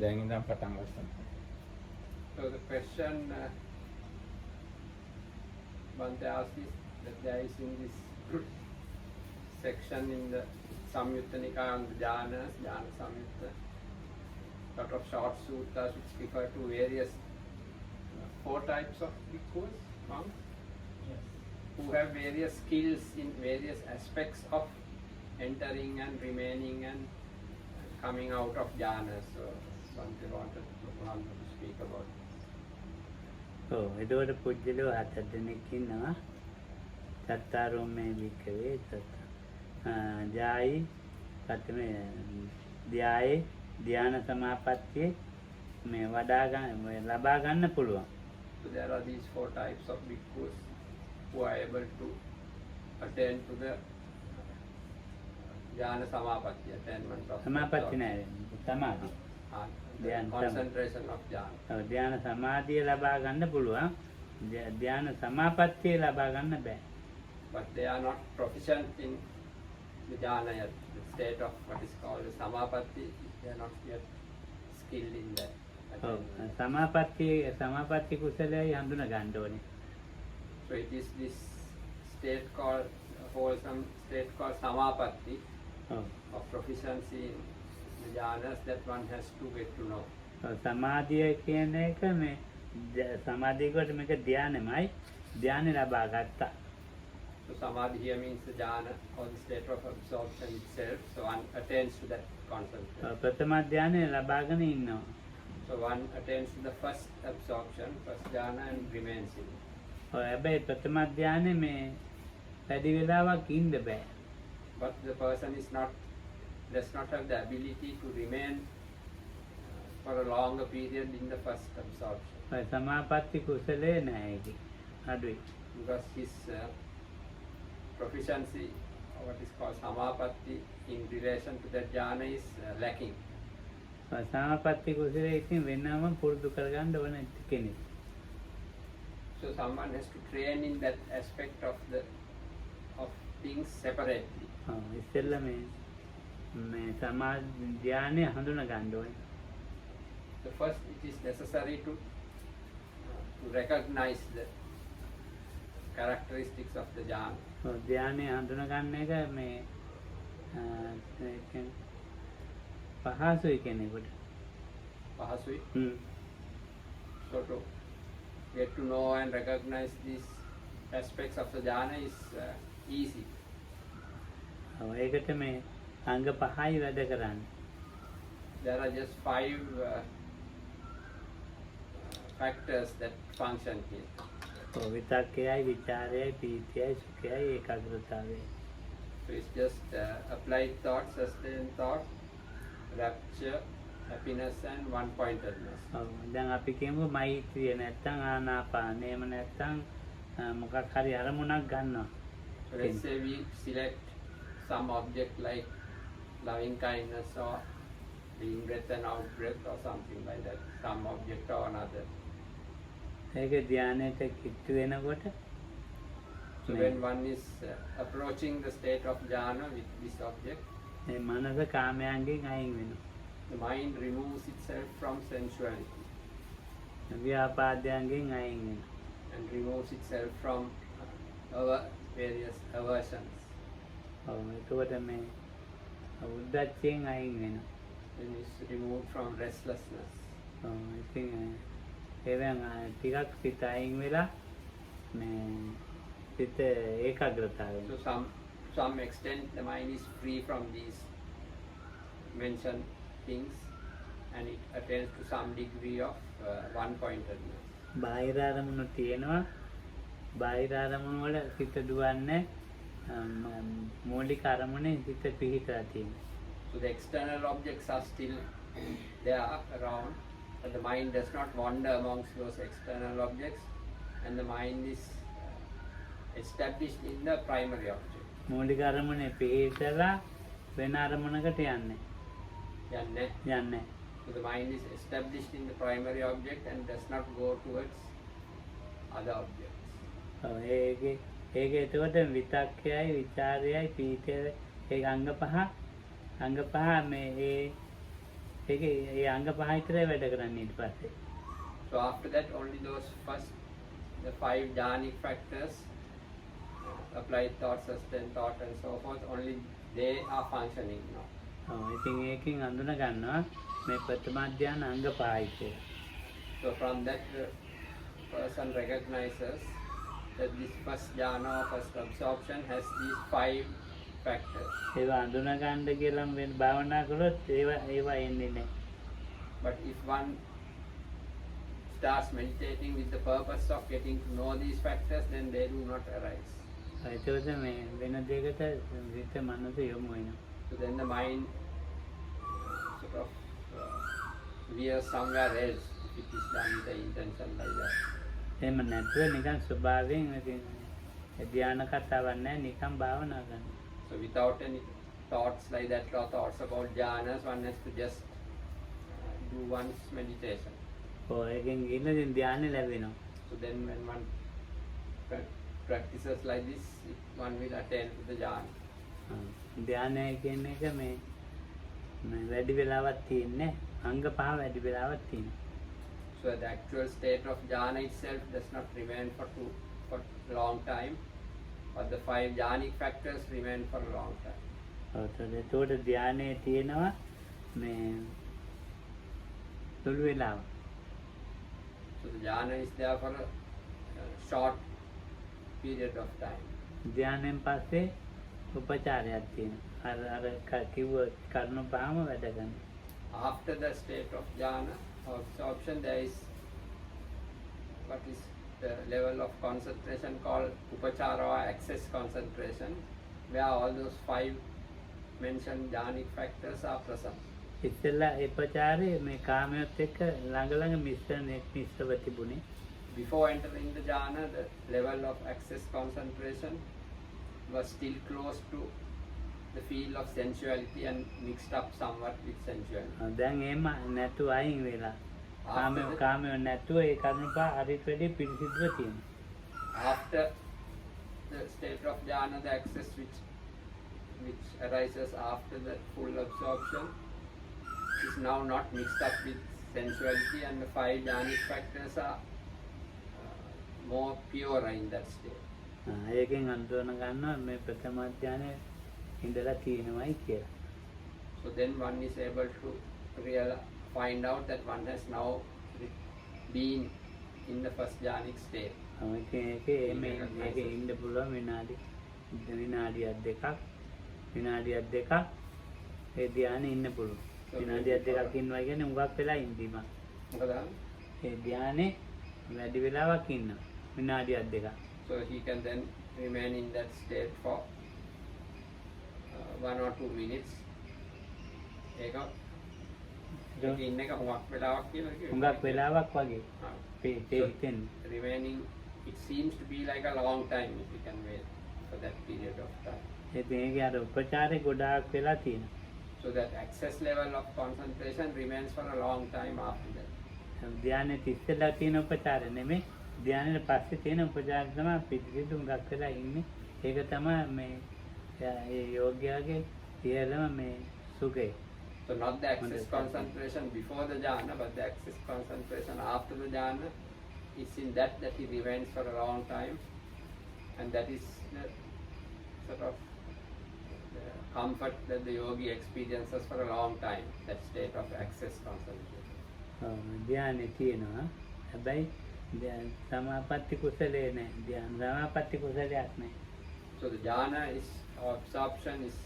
දැන් ඉඳන් පටන් ගන්න. So the question Bhante asked is that there is in this section in the Samyutta Nikaya on the jhanas, Jhana Samyutta, lot of short suttas which refer to various 4 types of bhikkhus, monks, who have various skills in various aspects of entering and remaining and coming out of jhanas. So Bhante wanted Muhammad to speak about it. ඔව් එතකොට පුජ්‍යලෝ 7 දෙනෙක් ඉන්නවා. සත්තාරෝ මේ වික්කවේ ජායි පතමේ ධ්‍යායේ ධ්‍යාන සමාපත්තියේ මේ වඩා ගන්න ලබා ගන්න පුළුවන්. So there are these 4 types of bhikkhus who are able to attain to the jhana samapatti, attainment of සමාපatti නෑ සමාධි. concentration of jhana. ඔව් ධ්‍යාන සමාධිය ලබා ගන්න පුළුවන්. ධ්‍යාන සමාපත්තිය ලබා ගන්න බෑ. But they are not proficient in the jhana yet. The state of what is called samapatti, they are not yet skilled in that. ඔව් සමාපatti කුසලයයි හඳුනා ගන්න ඕනේ. So it is this state called wholesome state called samapatti ඔව් of proficiency in the jhanas that one has to get to know. සමාධිය කියන එක මේ සමාධිය කොට මේක ධානයමයි. ධානය ලබා ගත්තා. So samadhi here means the jhana or the state of absorption itself. So one attains to that concentration. ප්‍රථම ධානය ලබාගෙන ඉන්නවා. So one attains to the first absorption, first jhana, and remains in it. ඔය හැබැයි ප්‍රථම ධානය මේ වැඩි වෙලාවක් ඉන්න බෑ. But the person does not have the ability to remain for a longer period in the first absorption. ඔය සමාපatti කුසලේ නැහැ ඒක. අඩුයි. Because his proficiency, or what is called samapatti, in relation to that jhana is lacking. සමාපatti කුසලේ ඉතින් වෙනම පුරුදු කරගන්න ඕන කෙනෙක්. So someone has to train in that aspect of things separately. ඉස්සෙල්ලා මේ සමාධි ධානය හඳුනා ගන්න ඕනේ. So first it is necessary to recognize the characteristics of the jhana. ධානය හඳුනා ගන්න එක මේ පහසුයි කෙනෙකුට. Pahasui. So to get to know and recognize these aspects of the jhana is easy. ඒකට මේ අංග පහයි වැඩ කරන්නේ. There are just 5 factors that function here. විතක්කයයි විචාරයයි පීතියයි සුඛයයි ඒකාග්‍රතාවයයි. So it's just applied thought, sustained thought, rapture, happiness, and one-pointedness. දැන් අපි කියමු මෛත්‍රිය නැත්තම් ආනාපානේම නැත්තම් මොකක් හරි අරමුණක් ගන්නවා. So let's say we select some object like loving kindness or the in-breath and out-breath or something like that, some object or another. ඒක ධානයට කිට්ටු වෙනකොට So when one is approaching the state of jhana with this object, මේ මනස කාමයන්ගෙන් අයින් වෙනවා. the mind removes itself from sensuality ව්‍යාපාදයන්ගෙන් අයින් වෙනවා. and removes itself from various aversions. එතකොට මේ උද්දච්චයෙන් අයින් වෙනවා. Then it's removed from restlessness. ඉතින් ඒවෙන් ටිකක් සිත අයින් වෙලා මේ සිත ඒකාග්‍රතාවය. So to some extent the mind is free from these mentioned things and it attains to some degree of one-pointedness. බාහිර අරමුණු තියෙනවා. බාහිර අරමුණු වල සිත දුවන්නේ මූලික අරමුණේ සිත පිහිටලා තියෙනවා. So the external objects are still there around, but the mind does not wander amongst those external objects, and the mind is established in the primary object. මූලික අරමුණේ පිහිටලා වෙන අරමුණකට යන්නේ. යන්නේ. So the mind is established in the primary object and does not go towards other objects. ඒක එතකොට විතක්කයයි විචාරයයි පීතියයි ඒ අංග පහ මේ ඒකේ ඒ අංග පහ විතරයි වැඩ කරන්නේ ඊට පස්සේ. So after that, only those first, the 5 jhanic factors, applied thought, sustained thought and so forth, only they are functioning now. ඔව් ඉතින් ඒකෙන් අඳුන ගන්නවා මේ ප්‍රථම ධ්‍යාන අංග පහයි කියලා. So from that, the person recognizes that this first jhana or first absorption has these 5 factors. ඒවා අඳුන ගන්න කියලා වෙන භාවනා කළොත් ඒවා එන්නේ නැහැ. But if one starts meditating with the purpose of getting to know these factors, then they do not arise. ඒකවල මේ වෙන දෙයකට හිත මනස යොමු වෙනවා. So then the mind sort of veers somewhere else if it is done with the intention like that. එහෙම නැතුව නිකන් ස්වභාවයෙන් ධ්‍යාන කතාවක් නැහැ නිකන් භාවනා කරනවා. So without any thoughts like that or thoughts about jhanas, one has to just do one's meditation. ඔය එකෙන් ගිහින් ධ්‍යානෙ ලැබෙනවා. So then when one practices like this, one will attain to the jhana. ධ්‍යානය කියන එක මේ වැඩි වෙලාවක් තියෙන්නේ අංග පහ වැඩි වෙලාවක් තියෙනවා. So the actual state of jhana itself does not remain for a long time, but the 5 jhanic factors remain for a long time. ඒතකොට ධ්‍යානයේ තියෙනවා මේ සුළු වෙලාව. So the jhana is there for a short period of time. ධ්‍යානයෙන් පස්සේ උපචාරයක් තියෙනවා. අර කිව්ව කර්ම පහම වැඩ කරනවා. After the state of jhana or absorption, there is what is the level of concentration called upachara or access concentration, where all those 5 mentioned jhanic factors are present. ඉස්සෙල්ලා උපචාරයේ මේ කාමයට එක්ක ළඟ ළඟ මිශ්‍රව තිබුණේ. Before entering the jhana, the level of access concentration was still close to the field of sensuality and mixed up somewhat with sensuality. දැන් එහෙම නැතුව අයින් වෙලා කාමය නැතුව ඒ කර්ම පහ අරිට වැඩි පිරිසිදුව තියෙනවා. After the state of jhana, the access which arises after the full absorption is now not mixed up with sensuality, and the 5 jhanic factors are more pure in that state. ඒකෙන් අඳුන ගන්නවා මේ ප්‍රථම ධ්‍යානයේ ඉඳලා තියෙනවායි කියලා. So then one is able to find out that one has now been in the first jhanic state. ඒකේ ඉන්න පුළුවන් විනාඩියක් දෙකක් ඒ ධ්‍යානෙ ඉන්න පුළුවන්. විනාඩියක් දෙකක් ඉන්නවා කියන්නේ උඟක් වෙලා ඉඳීම. මොකද ඒ ධ්‍යානෙ වැඩි වෙලාවක් ඉන්නවා. විනාඩියක් දෙකක්. So he can then remain in that state for 1 or 2 minutes. ඒක ඉන්න එක හුඟක් වෙලාවක් කියලා කිව්වා. උඟක් වෙලාවක් වගේ. Remaining, it seems to be like a long time if you can wait for that period of time. ඒකේ අර උපචාරේ ගොඩාක් වෙලා තියෙනවා. So that access level of concentration remains for a long time after that. ධ්‍යානෙ තිස්සලා තියෙන උපචාරය නෙමෙයි. ධ්‍යානෙට පස්සේ තියෙන උපචාරය තමයි පිටිසිදු උඟක් වෙලා ඉන්නේ. ඒක තමයි මේ ඒ යෝග්‍යයාගේ ඉහළම මේ සුඛය. So not the access concentration before the jhana, but the access concentration after the jhana. It's in that he remains for a long time, and that is the sort of the comfort that the yogi experiences for a long time, that state of access concentration. ධ්‍යානෙ තියෙනවා. හැබැයි සමාපatti කුසලේ නැහැ. සමාපatti කුසලයක් නැහැ. So the jhana is, or absorption is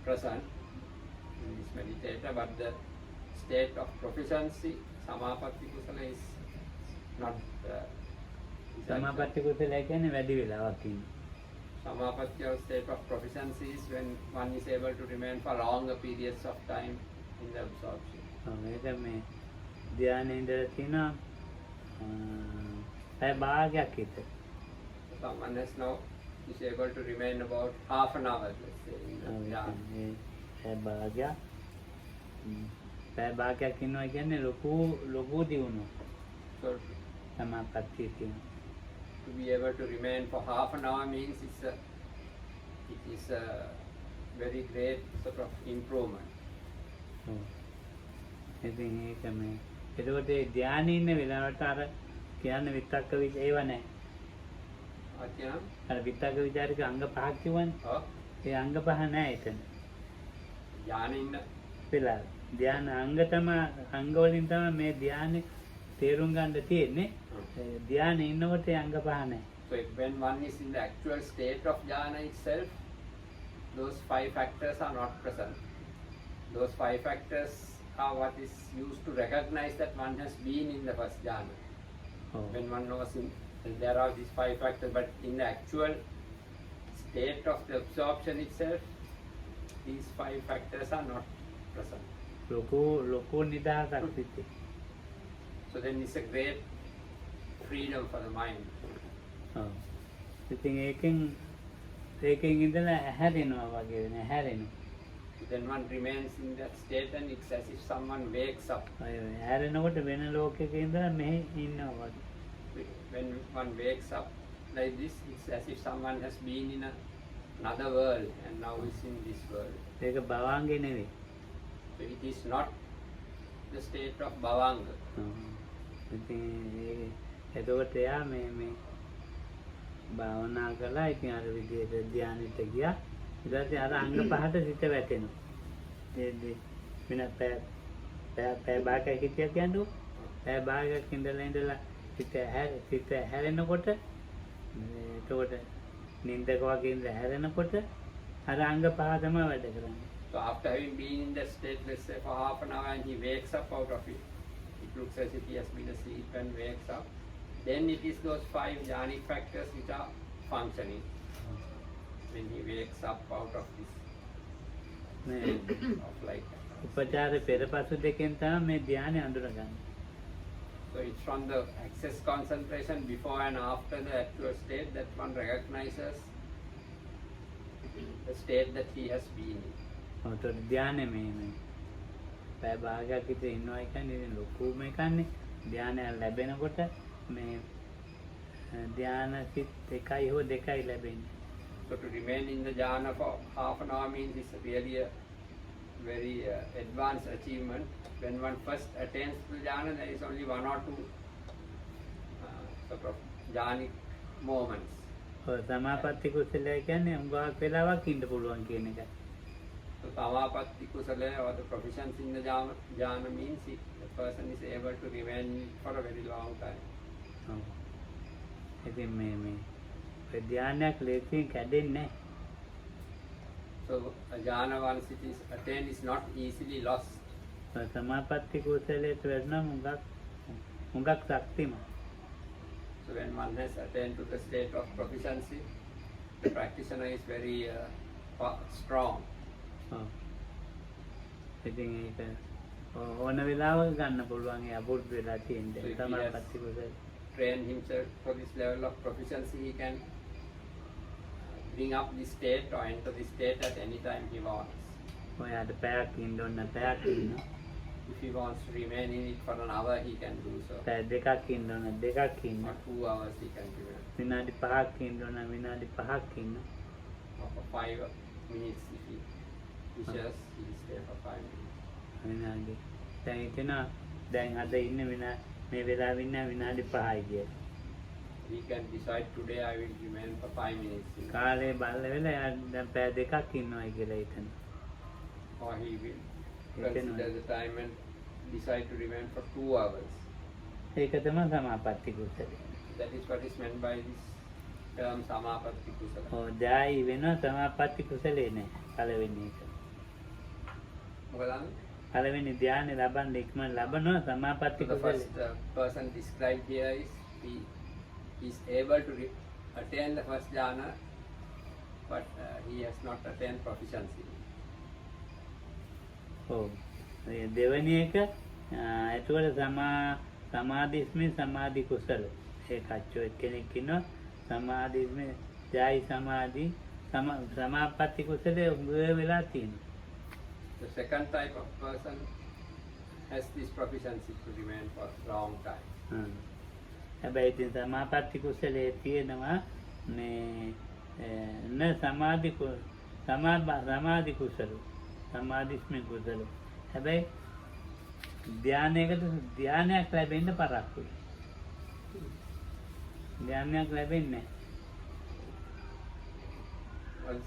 present in this meditator, but the state of proficiency, samapatti kusala, is not. සමාපatti කුසලය කියන්නේ වැඩි වෙලාවක් ඉන්න. Samapatti or state of proficiency is when one is able to remain for longer periods of time in the absorption. මේක මේ ධ්‍යානෙ ඉඳලා තියෙනවා පැය භාගයක් විතර. Someone has now is able to remain about half an hour, let's say, in the jhana. පැය භාගයක් ඉන්නවා කියන්නේ ලොකු දියුණුව. So සමාපත්තිය තියෙනවා. to be able to remain for half an hour means it is a very great sort of improvement. ඉතින් ඒක මේ එතකොට ඒ ධානයේ ඉන්න වෙලාවට අර කියන්න විතක්ක ඒව නැහැ. Atyam, අර විතක්ක ਵਿਚාරික අංග පහක් කිව්වනේ. oh, ඒ අංග පහ නැහැ එතන. jhana in වෙලා ධාන අංග තමයි අංග වලින් තමයි මේ ධානය තේරුම් ගන්න තියෙන්නේ. ධානයේ ඉන්නකොට ඒ අංග පහ නැහැ. so when one is in the actual state of jhana itself, those 5 factors are not present. Those 5 factors are what is used to recognize that one has been in the first jhana. Oh. When one knows there are these 5 factors, but in the actual state of the absorption itself, these 5 factors are not present. ලොකු නිදහසක් සිටි. So then it's a great freedom for the mind. ඔව්. ඉතින් ඒකෙන් ඉඳලා හැරෙනවා වගේ වෙන හැරෙනවා. Then one remains in that state and it's as if someone wakes up. අය හැරෙනකොට වෙන ලෝකයක ඉඳලා මෙහෙ ඉන්නවා වගේ. When one wakes up like this, it's as if someone has been in another world and now is in this world. ඒක භවංගේ නෙවෙයි. So it is not the state of bhavanga. ඉතින් එතකොට එයා මේ භාවනා කළා. ඉතින් අර විදිහට ධානයට ගියා. ඊට පස්සේ අර අංග පහට සිත වැටෙනවා. ඒ වෙන පැය භාගයක් හිටියා කියන්නේ පැය භාගයක් ඉඳලා සිත හැරෙනකොට එතකොට නින්දක වගේ ඉඳලා හැරෙනකොට අර අංග පහ තමයි වැඩ කරන්නේ. So after having been in that state, let's say for half an hour, and he wakes up out of it, it looks as if he has been asleep and wakes up. Then it is those 5 jhanic factors which are functioning. When he wakes up out of this මේ of like that. උපචාර පෙරපසු දෙකෙන් තමයි මේ ධානය අඳුරගන්නේ. So it's from the access concentration before and after the actual state that one recognizes the state that he has been in. ඔතන ධානය මේ පැය භාගයක් විතර ඉන්නවා කියන්නේ ලොකුම එකන්නේ. ධානය ලැබෙනකොට මේ ධාන සිත් එකයි හෝ දෙකයි ලැබෙන්නේ. So to remain in the jhana for half an hour means it's really a very advanced achievement. When one first attains the jhana, there is only 1 or 2 sort of jhanic moments. ඔය සමාපatti කුසලය කියන්නේ උඟාක් වෙලාවක් ඉන්න පුළුවන් කියන එක. So samapatti kusala or the proficiency in the jhana means the person is able to remain for a very long time. ඔව්. ඉතින් මේ ධානයක් ලේසියෙන් කැඩෙන්නේ නැහැ. So a jhana once it is attained is not easily lost. සමාපatti කුසලයට වෙනම උඟක් ශක්තිමත්. So when one has attained to the state of proficiency, the practitioner is very strong. ඔව්. ඉතින් ඒක ඕන වෙලාවක ගන්න පුළුවන් ඒ අබුල් වෙලා තියෙන So if he සමාපatti කුසල. train himself for this level of proficiency, he can bring up this state or enter this state at any time he wants. ඔයාට පැයක් ඉන්න ඕන පැයක් ඉන්න. If he wants to remain in it for an hour, he can do so. පැය දෙකක් ඉන්න ඕන දෙකක් ඉන්න. For 2 hours, he can remain. විනාඩි 5ක් ඉන්න ඕන විනාඩි 5ක් ඉන්න. Or for 5 minutes, if he wishes, he will stay for 5 minutes. විනාඩි දැන් හිතෙනවා දැන් අද ඉන්න මේ වෙලාවෙ ඉන්න විනාඩි 5යි කියලා. He can decide today I will remain for 5 minutes. කාලේ බලලා වෙලා දැන් පැය දෙකක් ඉන්නවයි කියලා හිතන. Or he will consider the time and decide to remain for 2 hours. ඒක තමයි සමාපatti කුසලය. That is what is meant by this term samapatti kusala. ඔව් දැයි වෙනවා සමාපatti කුසලේ නෑ පළවෙනි එක. මොකද පළවෙනි ධානය ලබන්න ඉක්මන ලබනවා සමාපatti the කුසලේ. first person described here is he is able to attain the first jhana, but he has not attained proficiency. ඔව්. ඒ දෙවෙනි එක ඒතකොට සමාධිස්මේ සමාධි කුසල. ඒක අච්චෝ කෙනෙක් ඉන්නවා සමාධිස්මේ ජයි සමාධි සමාපatti කුසලේ උග වෙලා තියෙනවා. The second type of person has this proficiency to remain for a long time. හැබැයි ඉතින් සමාපatti කුසලයේ තියෙනවා මේ න සමාධි කුසල සමාධිස්මේ කුසල හැබැයි ධානයකට ධානයක් ලැබෙන්න පරක්කුයි ධානයක් ලැබෙන්නේ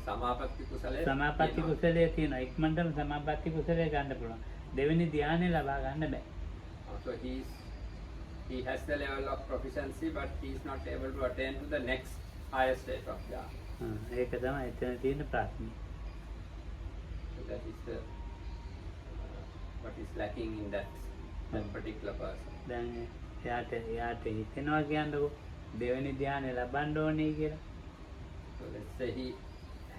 සමාපatti කුසලය සමාපatti කුසලයේ තියෙනවා ඉක්මනටම සමාපatti කුසලය ගන්න පුළුවන් දෙවෙනි ධානය ලබා ගන්න බෑ so he has the level of proficiency but he is not able to attain to the next higher state of jhana ඒක තමයි එතන තියෙන ප්‍රශ්නේ so that is the what is lacking in that particular person දැන් එයාට හිතෙනවා කියන්නකො දෙවෙනි ධානය ලබන්න ඕනේ කියලා so let's say he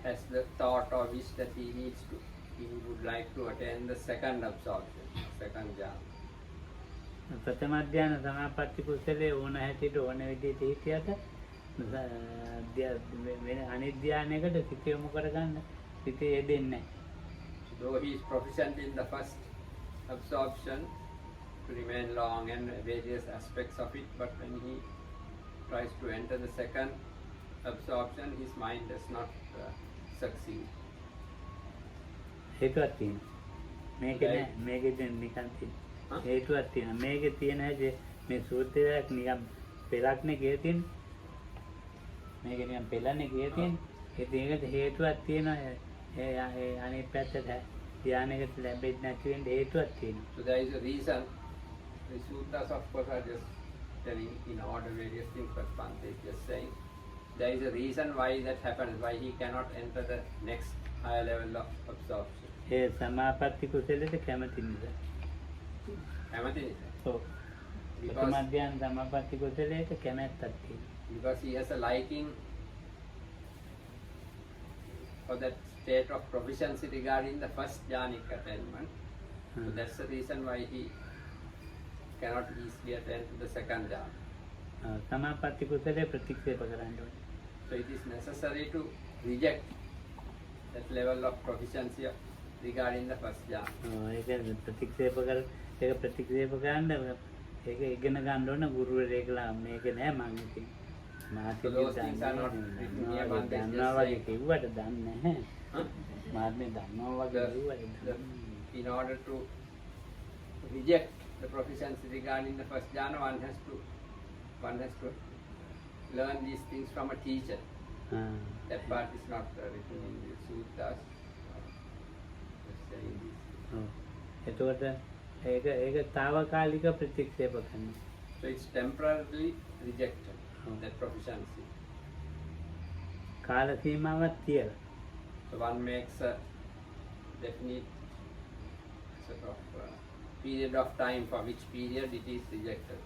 has the thought or wish that he would like to attain the second absorption second jhana ප්‍රථම ධාන සමාපatti කුසලයේ ඕන හැටියට ඕන විදිහට හිතියට අනිත් ධානයකට සිත යොමු කරගන්න සිතේ යෙදෙන්නේ නැහැ though he is proficient in the first absorption to remain long and various aspects of it but when he tries to enter the second absorption his mind does not succeed හේතුවක් තියෙනවා මේකේ දැන් නිකන් තියෙන හේතුවක් තියෙනවා මේකේ තියෙන හැටි මේ සූත්‍රයක් නිකන් පෙළක්නේ කියලා තියෙන්නේ මේක නිකන් පෙළන්නේ කියලා තියෙන්නේ ඒකට හේතුවක් තියෙනවා ඒ අනිත් පැත්තට ධානයකට ලැබෙන්නේ නැති වෙන්න හේතුවක් තියෙනවා so there is a reason the sutras of course are just telling in order various things but Bhante is just saying there is a reason why that happens why he cannot enter the next higher level of absorption ඒ සමාපatti කුසලයට කැමති නිසා කැමති නිසා ඔව් ප්‍රථම ධාන සමාපatti කුසලයට කැමැත්තක් තියෙනවා because he has a liking for that state of proficiency regarding the first jhanic attainment so that's the reason why he cannot easily attain to the second jhana සමාපatti කුසලයේ ප්‍රතික්ෂේප කරන්න ඕනේ so it is necessary to reject that level of proficiency regarding the first jhana ඒක ප්‍රතික්ෂේප කරන්න ඒක ඉගෙන ගන්න ඕන ගුරුවරයෙක්ලා මේක නෑ මම ඉතින් මාත් දන්නවා වගේ කිව්වට දන්නේ නැහැ මාත් මේ දන්නවා වගේ කිව්වට in order to reject the proficiency regarding the first jhana one has to learn these things from a teacher that part is not written in the sutras just saying this එතකොට ඒක తాවකාලික ප්‍රතික්ෂේප කරනවා so it's temporarily rejected that proficiency කාල සීමාවක් තියලා so one makes a definite sort of period of time for which period it is rejected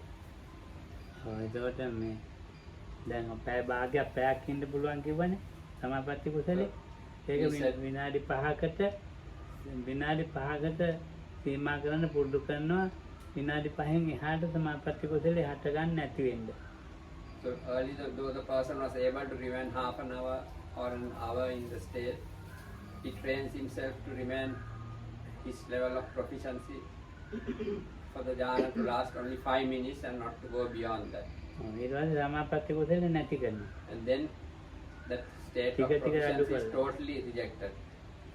එතකොට මේ දැන් පැය භාගයක් පැයක් ඉන්න පුළුවන් කිව්වනේ සමාපatti කුසලේ ඒක විනාඩි 5කට සීමා කරන්න පුරුදු කරනවා විනාඩි 5න් එහාට සමාපatti කුසලේ හට ගන්න නැති වෙන්න. So earlier though the person was able to remain half an hour or an hour in the state, he trains himself to remain his level of proficiency for the jhana to last only 5 minutes and not to go beyond that. ඊට පස්සේ සමාපatti කුසලේ නැති කරනවා. And then that state of proficiency is totally rejected.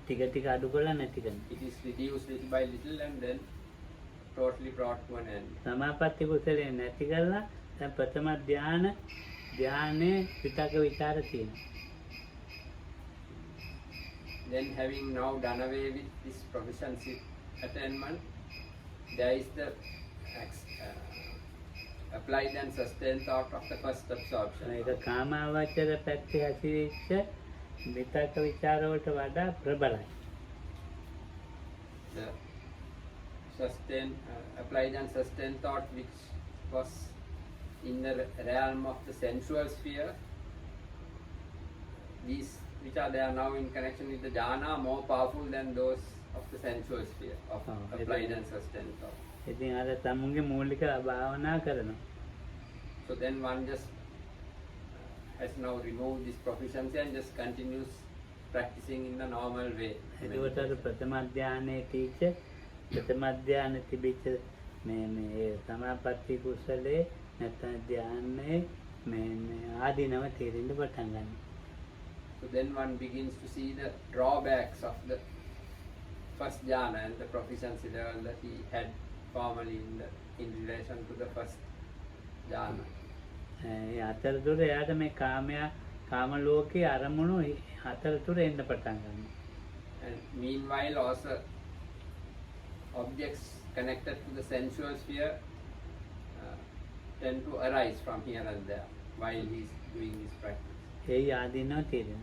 ටික අඩු කරලා නැති කරනවා. It is reduced little by little and then totally brought to an end. සමාපatti කුසලේ නැති කරලා දැන් ප්‍රථම ධානයේ විතක විචාර තියෙනවා. Then having now done away with this proficiency attainment, there is the applied and sustained thought of the first absorption. ඒක කාමාවචර පැත්තේ ඇතිවෙච්ච විතක විචාර වලට වඩා ප්‍රබලයි. The applied and sustained thought which was in the realm of the sensual sphere, these which are there now in connection with the jhana are more powerful than those of the sensual sphere of applied and sustained thought. ඉතින් අර තමුන්ගේ මූලික භාවනා කරනවා. So then one just has now removed this proficiency and just continues practicing in the normal way. එතකොට අර ප්‍රථම ධානයේ තිබිච්ච මේ සමාපatti කුසලේ නැත්නම් ධානයේ මේ ආදීනව තේරෙන්න පටන් ගන්නවා. So then one begins to see the drawbacks of the first jhana and the proficiency level that he had formerly in relation to the first jhana. ඒ අතරතුර එයාට මේ කාම ලෝකයේ අරමුණු අතරතුර එන්න පටන් ගන්නවා. And meanwhile also objects connected to the sensual sphere tend to arise from here and there while he is doing his practice. ඒ ආදීනව තියෙනවා.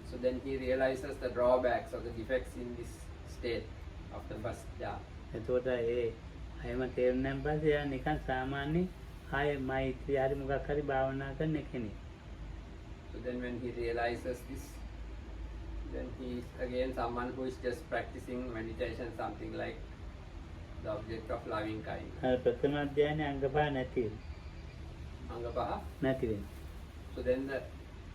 So then he realizes the drawbacks or the defects in this state of the first jhana. එතකොට ඒ අයම තේරුණාන් පස්සේ එයා නිකන් සාමාන්‍ය ආයේ මෛත්‍රී හරි මොකක් හරි භාවනා කරන කෙනෙක්. So then when he realizes this, then he is again someone who is just practicing meditation, something like the object of loving kindness. අර ප්‍රථම අධ්‍යයනයේ අංග පහ නැති වෙනවා. Angapaha. නැති වෙනවා. So then the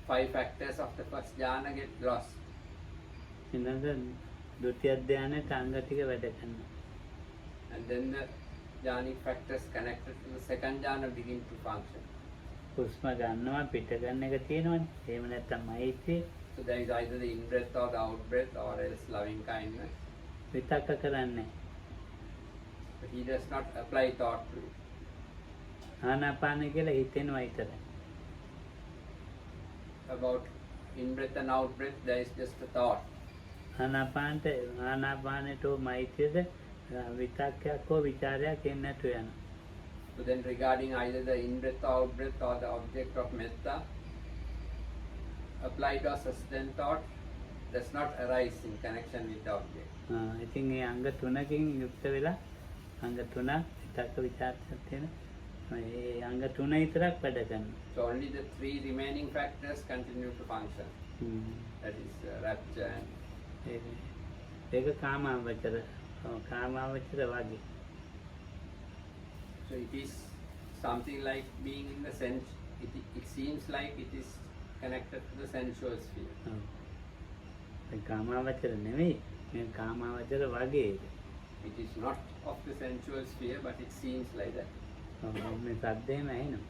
5 factors of the first jhana get lost. ඊළඟ ဒုတိ අධ්‍යයනයේ අංග ටික වැඩ කරනවා. And then the jhanic factors connected to the second jhana begin to function. හුස්ම ගන්නවා පිට ගන්න එක තියෙනවනේ. එහෙම නැත්නම් මෛත්‍රී So there is either the in-breath or the out-breath or else loving kindness. විතක්ක කරන්නේ. But he does not apply thought to it. ආනාපාන කියලා හිතෙනවා විතරයි. About in-breath and out-breath, there is just a thought. ආනාපානට මෛත්‍රියද විතක්කයක් හෝ විචාරයක් එන්නේ නැතු යනවා. So then regarding either the in-breath or out-breath or the object of metta, applied or sustained thought does not arise in connection with the object. ඉතින් ඒ අංග තුනකින් යුක්ත වෙලා අංග තුන විතක්ක විචාරයක් තියෙන ඒ අංග තුන විතරක් වැඩ කරනවා. So only the 3 remaining factors continue to function. That is rapture and ඒක කාමාවචර වගේ. so it is something like being in the sense. It seems like it is connected to the sensual sphere. ඒ කාමාවචර නෙවෙයි. මේ කාමාවචර වගේ. It is not of the sensual sphere, but it seems like that. මේ සද්දේම ඇහෙනවා.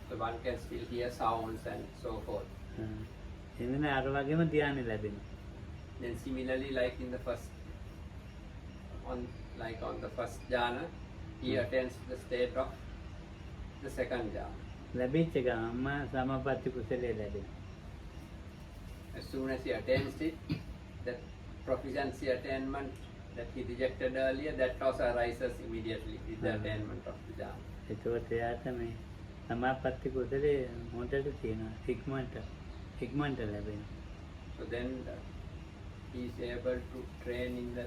So one can still hear sounds and so forth. එන්න අර වගේම ධානය ලැබෙනවා. Then similarly, like in the first, on the first jhana, he attains the state of the second jhana. ලැබිච්ච ගමන්ම සමාපatti කුසලයේ ලැබෙනවා. As soon as he attains it, that proficiency attainment that he rejected earlier, that also arises immediately with the attainment of the jhana. එතකොට එයාට මේ සමාපatti කුසලයේ හොඳට තියෙනවා. ඉක්මනට ලැබෙනවා. So then he is able to train in the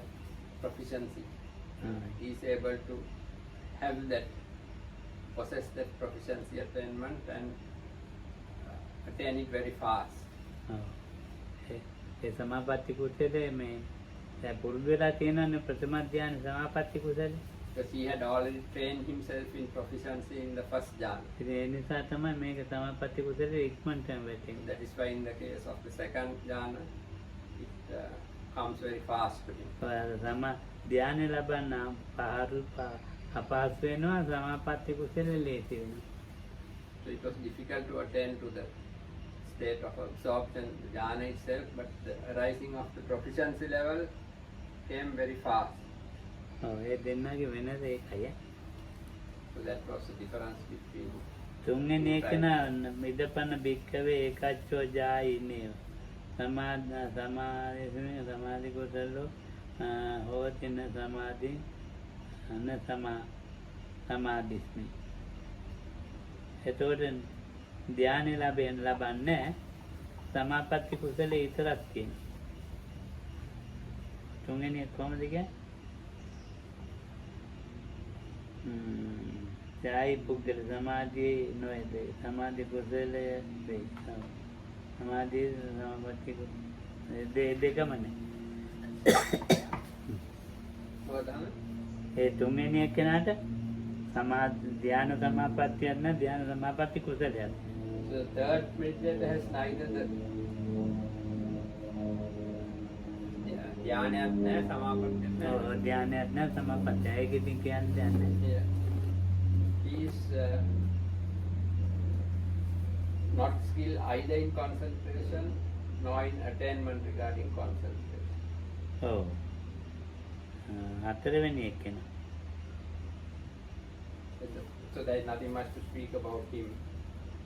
proficiency. He is able to have that, possess that proficiency attainment and attain it very fast. ඒ සමාපatti කුසලයේ මේ පුරුදු වෙලා තියෙනනේ ප්‍රථම ධ්‍යාන සමාපatti කුසලයේ. Because he had already trained himself in proficiency in the first jhana. ඒ නිසා තමයි මේක සමාපatti කුසලයේ ඉක්මනටම වෙන්නේ. That is why in the case of the second jhana, it comes very fast to him. සම ධ්‍යාන ලබන්න අපහසු වෙනවා සමාපatti කුසලයේ ලේසි වෙනවා. So it was difficult to attain to the state of absorption, the jhana itself, but the arising of the proficiency level came very fast. ඒ දෙන්නගේ වෙනස ඒකයි. So that was the difference between. තුන්වෙනි එක මිදපන බික්කවේ ඒකච්චෝ ජායිනේ සමාධි කුසලෝ හෝතින සමාධි අන සමාධිස්මි. එතකොට ධානය ලබන්නේ සමාපatti කුසලයේ විතරක් තියෙනවා. තුන්වෙනි එක කොහොමද කියන්නේ? ජායි පුද්ගල සමාධියේ නොයද සමාධි කුසලයේ වේ. සමාධි සමාපatti දෙකමනේ. ඒ තුන්වෙනි එකනට ධ්‍යාන සමාපත්තියක් නැ ධ්‍යාන සමාපatti කුසලයක්. So the third meditator has neither the ධ්‍යානයක් නැහැ සමාපත්තියක් නැහැ. ධ්‍යානයක් නැ සමාපත්තිය. ඒක ඉතින් කියන්නේ නැහැ. He is not skilled either in concentration nor in attainment regarding concentration. ඔව්. හතරවෙනි එක නේ. So there is nothing much to speak about him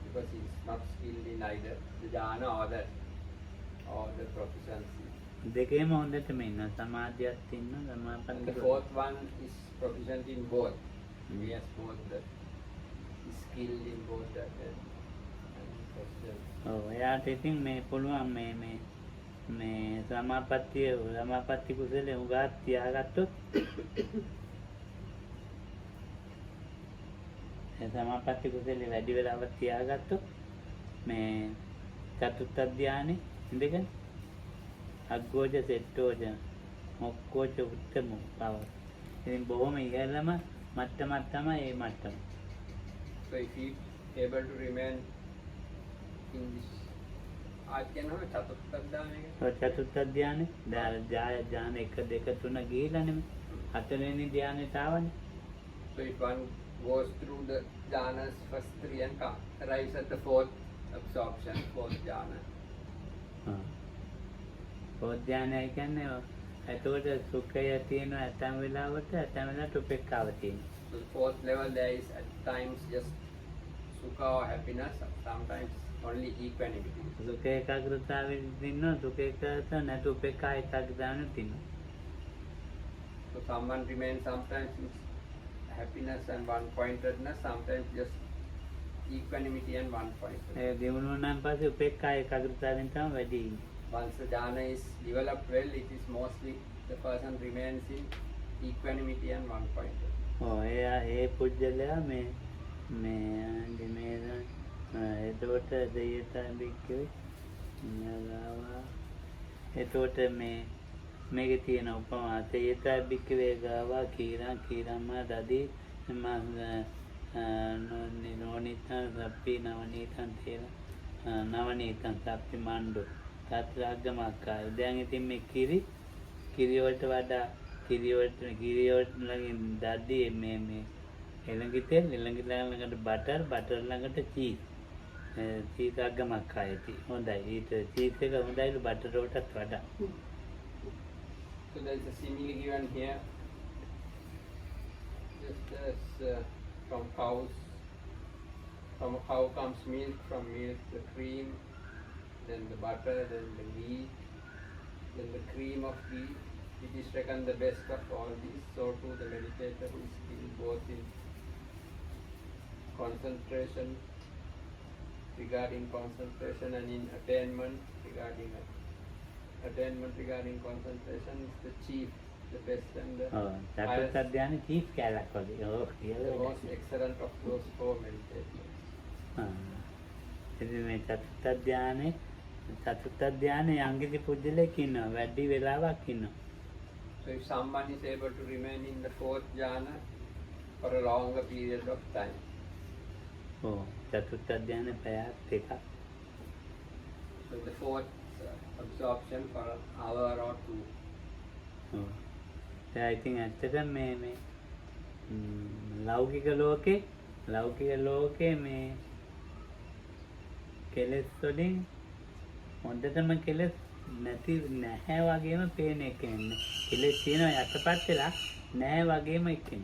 because he is not skilled in either the jhana or the proficiency. දෙකේම හොඳටම ඉන්නවා. සමාධියත් ඉන්නවා, And සමාපatti. the fourth one is proficient in both. He has both the is skilled in both that and proficiency. ඔව් එයාට ඉතින් මේ පුළුවන් මේ සමාපatti කුසලයේ උගාත් තියාගත්තොත් ඒ සමාපatti කුසලයේ වැඩි වෙලාවක් තියාගත්තොත් මේ චතුත්ථ ධානයේ ඉඳගෙන අග්ගෝජ සෙට්ටෝජ මොක්කෝච උත්තම බව. ඉතින් බොහොම ඉහළම මට්ටමක් තමයි මේ මට්ටම. So if he able to remain in this ආඥාව චතුත්ථ ධානය. ඔය චතුත්ථ ධානයේ ධාන 1 2 3 ගිහිලා නෙමෙයි. හතරවෙනි ධානයට ආවනේ. So if one goes through the jhanas first three and arrives at the fourth absorption, fourth jhana. බෝධ්‍යානය කියන්නේ එතකොට සුඛය තියෙනවා ඇතැම් වෙලාවට ඇතැම් වෙලාවට උපේක්ඛාව තියෙනවා. So the fourth level there is at times just sukha or happiness, sometimes only equanimity. සුඛ ඒකාග්‍රතාවෙ දිනනවා සුඛ ඒකාග්‍රතාව නැතු උපේක්ඛා ඒකාග්‍රතාවෙ තියෙනවා. So someone remains sometimes in happiness and one pointedness, sometimes just equanimity and one pointedness. ඒ දිනුනාන් පස්සේ උපේක්ඛා ඒකාග්‍රතාවෙන් තමයි වැඩි ඉන්නේ. Once the jhana is developed well, it is mostly the person remains in equanimity and one pointed. ඒ පුජ්‍යලයා මේ එතකොට දෙයත බික්කේ එතකොට මේකේ තියෙන උපමා දෙයත බික්කේ ගාවා කීරම්ම දදී නෝනිතං සප්පි නවනීතං තේර නවනීතං සප්පි මණ්ඩු තත්රාග්ගමක්කාය. දැන් ඉතින් මේ කිරි වලට වඩා කිරි වලට ළඟින් දද්දී මේ එළඟි තෙල් ළඟට බටර් ළඟට චීස් අග්ගමක්කාය තියෙයි. හොඳයි. ඊට චීස් එක හොඳයිලු බටර් වලටත් වඩා. So there is a simile given here. Just as from a cow comes milk, from milk the cream, then the butter, then the ghee, then the cream of ghee. It is reckoned the best of all these. So too the meditator who is skilled both in concentration, regarding concentration, and in attainment regarding concentration is the chief, the best and the highest, ධානයේ cheese කැලක් වගේ. the most excellent of those four meditators. ඉතින් මේ චතුත්ථ ධානයේ යංගිති පුජ්‍යලෙක් ඉන්නවා. වැඩි වෙලාවක් ඉන්නවා. So if someone is able to remain in the fourth jhana for a longer period of time. චතුත්ථ ධානයේ පැයක් එකක්. So the fourth absorption for an hour or two. ඉතින් ඇත්තටම මේ ලෞකික ලෝකේ මේ කෙලෙස් වලින් හොඳටම කෙලෙස් නැහැ වගේම පේන එක ඉන්නේ. කෙලෙස් තියෙනවා යටපත් වෙලා නැහැ වගේම ඉන්නේ.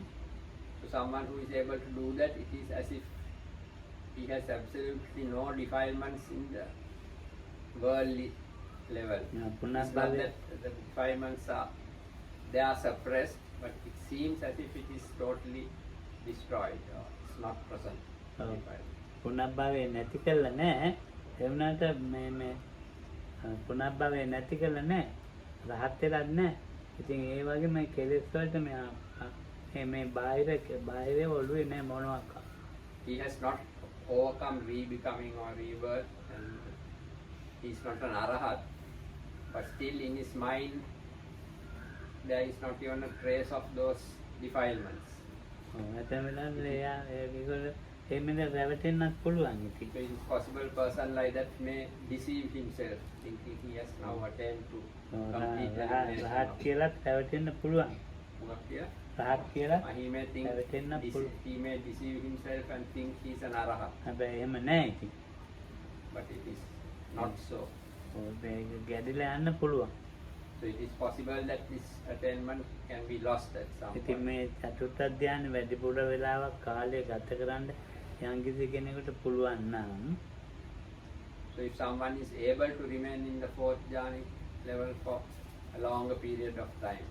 So someone who is able to do that, it is as if he has absolutely no defilements in the worldly level. It's not that the defilements they are suppressed, but it seems as if it is totally destroyed or it's not present. පුනබ්භවය නැති කළා නැහැ. ඒ වුණාට මේ පුනබ්භවය නැති කළා නැහැ. රහත් වෙලත් නැහැ. ඉතින් ඒ වගේ මේ කෙලෙස් වලට මේ බාහිර ඔළුවේ නැහැ මොනවාක්. He has not overcome re-becoming or rebirth, and he is not an arahat, but still in his mind there is not even a trace of those defilements. එහෙමද රැවටෙන්නත් පුළුවන් ඉතින්. So it is possible person like that may deceive himself thinking he has now attained to complete රහත් කියලාත් රැවටෙන්න පුළුවන්. මොකක්ද කියලා? රහත් කියලා he may think රැවටෙන්න පුළුවන්. he may deceive himself and think he is an arahat. හැබැයි එහෙම නැහැ ඉතින්. But it is not so. මේක ගැඩිලා යන්න පුළුවන්. So it is possible that this attainment can be lost at some ඉතින් point. මේ චතුර්ථ ධානය වැඩිපුර වෙලාවක් කාලය ගත කරන්න යම්කිසි කෙනෙකුට පුළුවන් නම් So if someone is able to remain in the fourth jhanic level for a longer period of time,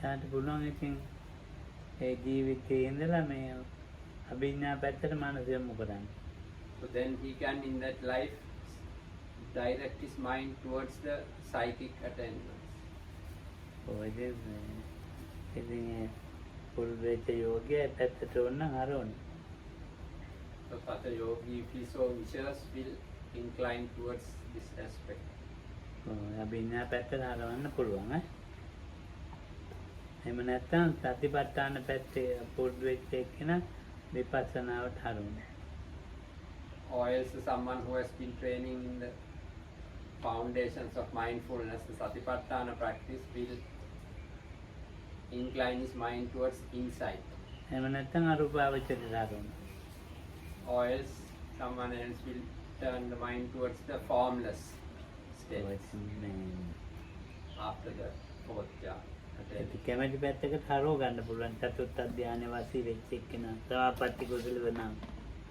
එයාට පුළුවන් ඉතින් ඒ ජීවිතයේ ඉඳලා මේ අභිඥා පැත්තට මනස යොමු කරන්න. so then he can in that life direct his mind towards the psychic attainments. ඔය ඉතින් පුල් වෙච්ච යෝගිය පැත්තට ඕන හරවන්න. So such a yogi, if he so wishes, will incline towards this aspect. අභිඥා පැත්තට හරවන්න පුළුවන්. එහෙම නැත්නම් සතිපට්ඨාන පැත්තේ පුල් වෙච්ච එක්කෙනා විපස්සනාවට හරවන්න. Or else someone who has been training in the foundations of mindfulness, the Satipatthana practice, will incline his mind towards insight. එහෙම නැත්නම් අරූපාවචරයට හරවන්න. Or else someone else will turn the mind towards the formless state after the fourth jhana. ඒක කැමැති පැත්තකට හරව ගන්න පුළුවන් චතුර්ථ ධානය වාසී වෙච්ච එක්කෙනා සමාපatti කුසල වෙනවා.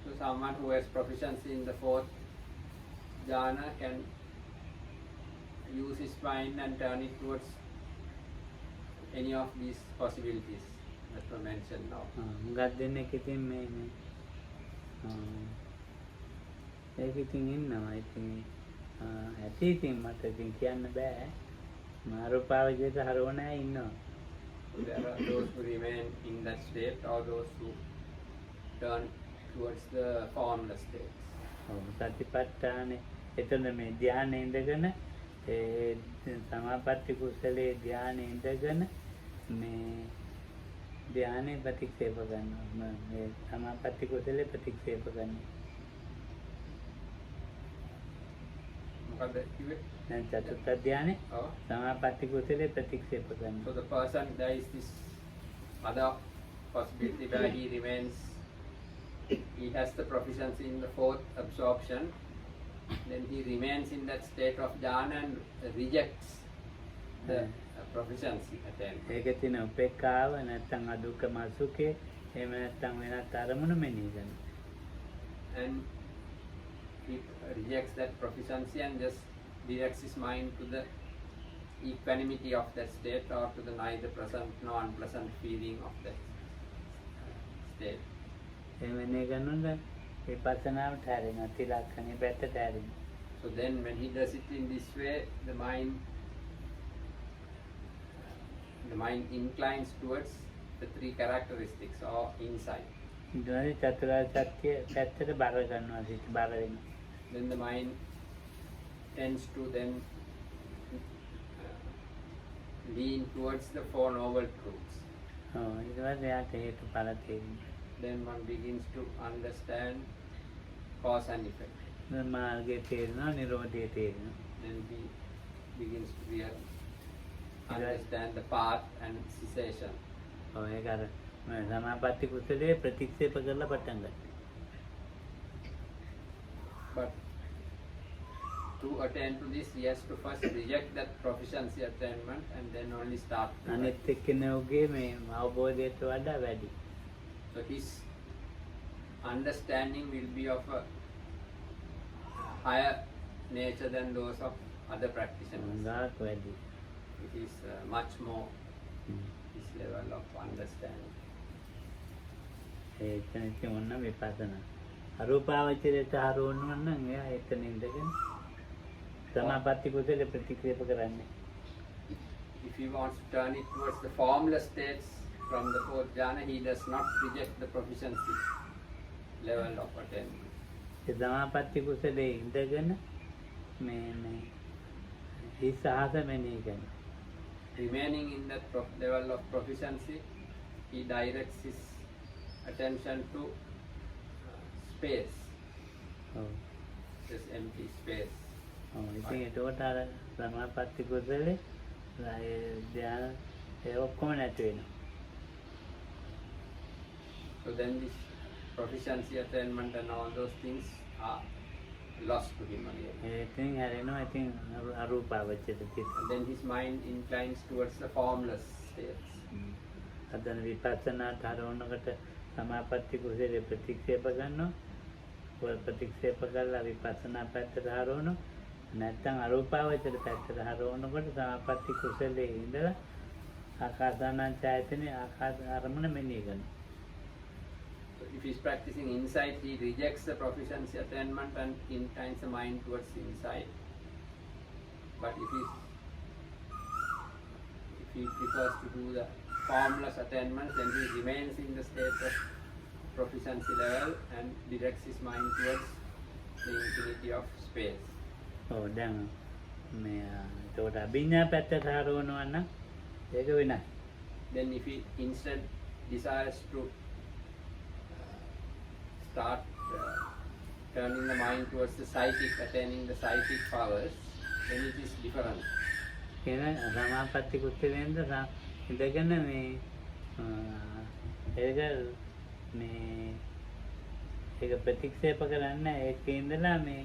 So someone who has proficiency in the fourth jhana can use his mind and turn it towards any of these possibilities that were mentioned now. හුඟක් දෙනෙක් ඉතින් මේ ඒක ඉතින් ඉන්නවා. ඉතින් ඇති ඉතින් මට ඉතින් කියන්න බෑ. මාරුපාවජයට හරවන අය ඉන්නවා. So there are those who remain in that state or those who turn towards the formless states. සතිපට්ඨානේ එතන මේ ධානයේ ඉඳගෙන ඒ සමාපatti කුසලයේ ධානයේ ඉඳගෙන මේ ධානයේ ප්‍රතික්ෂේප කරනවා. මේ සමාපatti කුසලයේ ප්‍රතික්ෂේප කරනවා. මොකද කිව්වේ? දැන් චතුර්ථ ධානයේ Oh. සමාපatti කුසලයේ ප්‍රතික්ෂේප So කරනවා. the person, there is this other possibility where he remains, he has the proficiency in the fourth absorption, then he remains in that state of jhana and rejects the proficiency attained. ඒක තියෙන උපේක්ඛාව නැත්නම් අදුක්කම සුඛේ එහෙම නැත්නම් වෙනත් අරමුණු මෙනෙහි කරනවා. And he rejects that proficiency and just directs his mind to the equanimity of that state or to the neither pleasant nor unpleasant feeling of that state. එහෙම මෙනෙහි කරනොත් විපස්සනාවට හැරෙනවා. තිලක්ෂණේ පැත්තට හැරෙනවා. So then when he does it in this way, the mind inclines towards the three characteristics or insight. ඊට පස්සේ චතුරාර්ය සත්‍ය පැත්තට බර ගන්නවා. සිත බර වෙනවා. Then the mind tends to then lean towards the Four Noble Truths. ඊට පස්සේ යාට හේතුඵල තේරෙනවා. Then one begins to understand cause and effect. මාර්ගය තේරෙනවා, නිරෝධය තේරෙනවා. Then he begins to understand the path and cessation. ඒක අර සමාපatti කුසලයේ ප්‍රතික්ෂේප කරලා පටන් ගන්නවා. But to attain to this, he has to first reject that proficiency attainment and then only start. අනිත් එක්කෙනෙකුගේ මේ අවබෝධයට වඩා වැඩි. So his understanding will be of a higher nature than those of other practitioners. හුඟක් වැඩි. It is much more his level of understanding. එතන තියෙන විපස්සනා. අරූපාවචරයට හරවන්න නම් එයා එතන ඉඳගෙන සමාපatti කුසල ප්‍රතික්‍රියාව කරන්නේ. If he wants to turn it towards the formless states from the fourth jhana, he does not reject the proficiency level of attainment. ඒ සමාපatti කුසලයේ ඉඳගෙන මේ හිස් අහස මෙනෙහි කරනවා. Remaining in that level of proficiency, he directs his attention to space, ඔව්. this empty space. ඉතින් ඒකට අර සමාපatti කුසලේ ධ්‍යාන ඒ ඔක්කොම නැති වෙනවා. So then this proficiency attainment and all those things are lost to him again. ඉතින් හැරෙනවා ඉතින් අරූපාවචර තිත. And then his mind inclines towards the formless states. අදන විපස්සනාට හරවනකොට සමාපatti කුසලයේ ප්‍රතික්ෂේප කරනවා. ඔය ප්‍රතික්ෂේප කරලා විපස්සනා පැත්තට හරවනවා. නැත්නම් අරූපාවචර පැත්තට හරවනකොට සමාපatti කුසලයේ ඉඳලා ආකාසානංචයතනේ ආකාස අරමුණ මෙනෙහි කරනවා. So if he's practicing insight, he rejects the proficiency attainment and inclines the mind towards insight. But if he prefers to do the formless attainments, then he remains in the state of proficiency level and directs his mind towards the infinity of space. ඔව් දැන් මේ ඒකට අභිඥා පැත්තට හරවනවා නම් ඒක වෙනයි. Then if he instead desires to start turning the mind towards the psychic, attaining the psychic powers, then it is different. කියන සමාපatti කුසලෙන්ද ඉඳගෙන මේ ඒක මේ ඒක ප්‍රතික්ෂේප කරන්න ඒකේ ඉඳලා මේ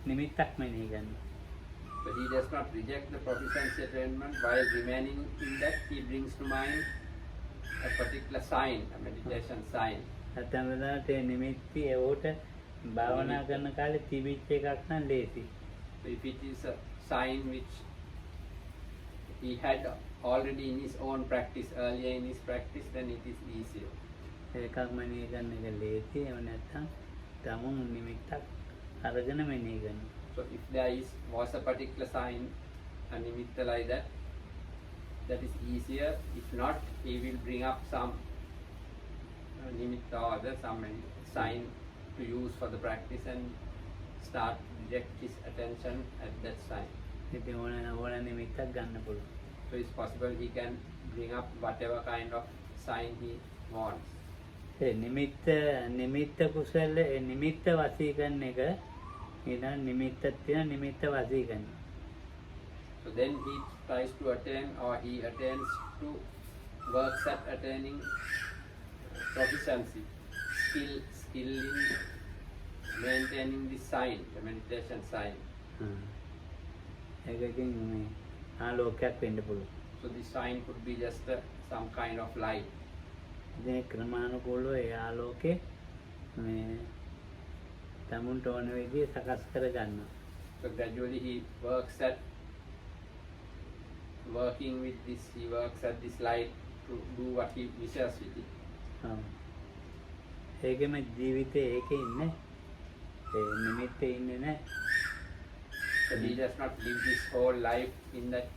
නිමිත්තක් මෙනෙහි කරනවා. But he does not reject the proficiency attainment. While remaining in that, he brings to mind a particular sign, a meditation sign. නැත්නම් වෙලාවට ඒ නිමිති ඒවට භාවනා කරන කාලේ තිබිච්ච එකක් නම් ලේසි. So if it is a sign which he had already in his own practice, earlier in his practice, then it is easier. ඒකක් මෙනෙහි කරන එක ලේසි. එහෙම නැත්නම් තමුන් නිමිත්තක් අරගෙන මෙනෙහි කරනවා. So if there was a particular sign, a nimitta like that, that is easier. If not, he will bring up some nimitta or other, some sign to use for the practice and start direct his attention at that sign. ඉතින් ඕන නිමිත්තක් ගන්න පුළුවන්. So it's possible he can bring up whatever kind of sign he wants. ඒ නිමිත්ත කුසල ඒ නිමිත්ත වශී කරන එක ඊළඟ නිමිත්තක් තියෙන නිමිත්ත වශී කරන. So then he tries to attain, or he attains to works at attaining proficiency, skill in maintaining the sign, the meditation sign. ඒකකින් මේ ආලෝකයක් වෙන්න පුළුවන්. So the sign could be just some kind of light. ඉතින් ක්‍රමානුකූලව ඒ ආලෝකේ මේ තමුන්ට ඕන විදිහේ සකස් කර ගන්නවා. So gradually he works at this light to do what he wishes with it. ඒකෙම ජීවිතේ ඒකේ ඉන්නේ. ඒ නිමිත්තේ ඉන්නේ නැහැ. So he does not live his whole life in that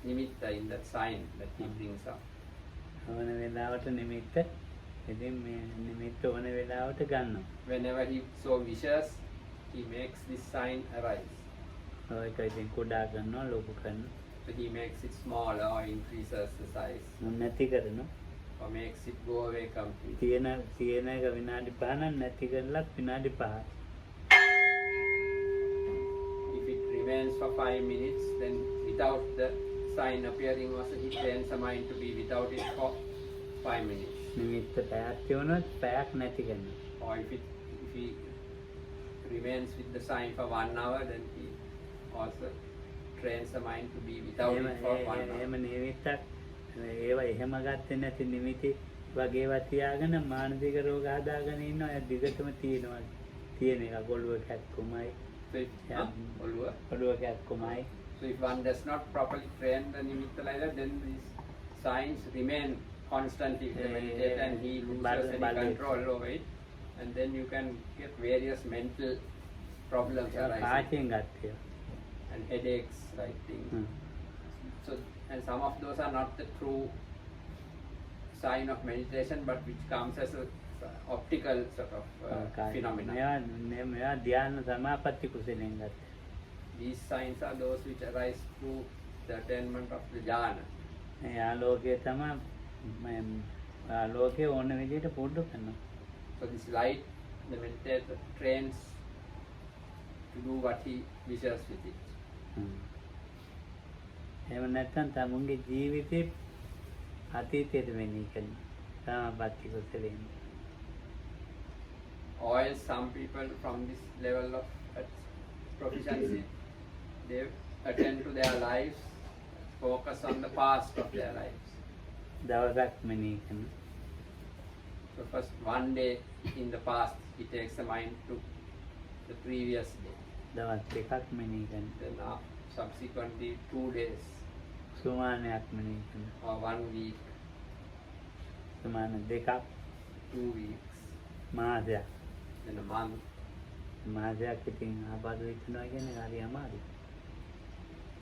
nimitta, in that sign that he brings up. ඕන වෙලාවට නිමිත්ත ඉතින් මේ නිමිත්ත ඕන වෙලාවට ගන්නවා. Whenever he so wishes, he makes this sign arise. ඒක ඉතින් කුඩා කරනවා ලොකු කරනවා. So he makes it smaller or increases the size නැති කරනවා. or makes it go away completely. තියෙන එක විනාඩි 5 නම් නැති කරලා විනාඩි 5. If it remains for 5 minutes, then without the sign appearing also, he trains the mind to be without it for 5 minutes. නිමිත්ත පැයක් තියුණොත් පැයක් නැති කරනවා. Or if he remains with the sign for 1 hour, then he also trains the mind to be without it for 1 hour. එහෙම නිමිත්තක් ඒවා එහෙම ගත්තේ නැති නිමිති වගේවා තියාගෙන මානසික රෝග හදාගෙන ඉන්නවා. ඒ දිගටම තියෙනවා. තියෙන එක ඔළුව කැක්කුමයි. So if, ඔළුව කැක්කුමයි. so if one does not properly train the nimitta like that, then these signs remain constantly in the meditator and he loses any control over it, and then you can get various mental problems arising පාචයෙන් ගත්තේ. and headaches like things. So and some of those are not the true sign of meditation, but which comes as a optical sort of phenomena. මෙයා ධ්‍යාන සමාපatti කුසලෙන් ගත්තා. These signs are those which arise through the attainment of the jhana. මේ ආලෝකය තමයි ආලෝකය ඕන විදිහට පුරුදු කරනවා. So this light, the meditator trains to do what he wishes with it. එහෙම නැත්නම් තමුන්ගේ ජීවිතේ අතීතයට වෙන්නේ කරනවා. සමාපatti කුසලෙන්. Or some people from this level of proficiency, they attend to their lives, focus on the past of their lives. දවසක් මෙනෙහි කරන. So first one day in the past, he takes the mind to the previous day. දවස් දෙකක් මෙනෙහි කරන. Then subsequently 2 days සුමානයක් මෙනෙහි කරන. or 1 week, සුමාන දෙකක් 2 weeks, මාසයක්. then a month. මාසයක් ඉතින් ආපහු හිතනවා කියන්නේ හරි අමාරුයි.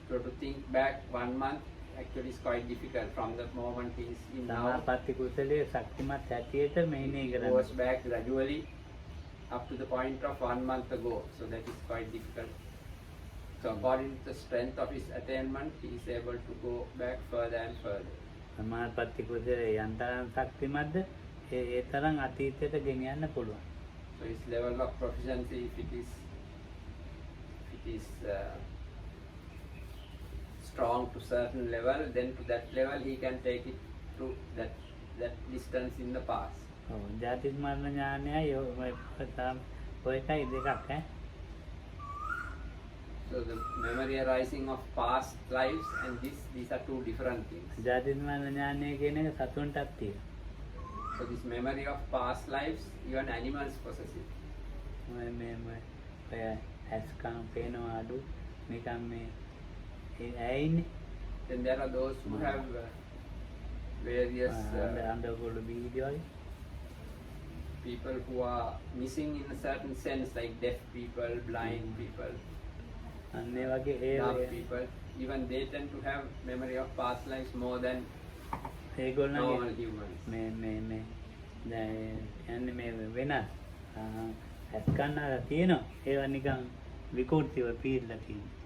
So to think back 1 month actually is quite difficult from the moment he is in now. සමාපatti කුසලයේ ශක්තිමත් හැටියට මෙනෙහි He කරන්න. goes back gradually up to the point of 1 month ago. So that is quite difficult. So according to the strength of his attainment, he is able to go back further and further. සමාපatti කුසලයේ යන්තරම් ශක්තිමත්ද ඒ තරම් අතීතයට ගෙනියන්න පුළුවන්. So his level of proficiency, if it is strong to certain level, then to that level he can take it to that distance in the past. ඔව් ජාති මරණ ඥානයයි ඔය එකයි දෙකක් ඈ. So the memory arising of past lives and these are two different things. ජාති මරණ ඥානය කියන එක සතුන්ටත් තියෙනවා. So this memory of past lives, even animals possess it. ඔය ඇස්කම් පේනවා අඩු නිකන් මේ ඇයිනේ Then there are those who have various අnder beedi වගේ people who are missing in a certain sense, like deaf people, blind people, අන්න ඒ වගේ ඒ dumb people. Even they tend to have memory of past lives more than ඒගොල්ලන්ගේ normal humans. මේ යන්නේ මේ වෙනස් ඇස්කම් අර තියෙනවා ඒවා නිකන් විකෘතිව පීරලා තියෙනවා.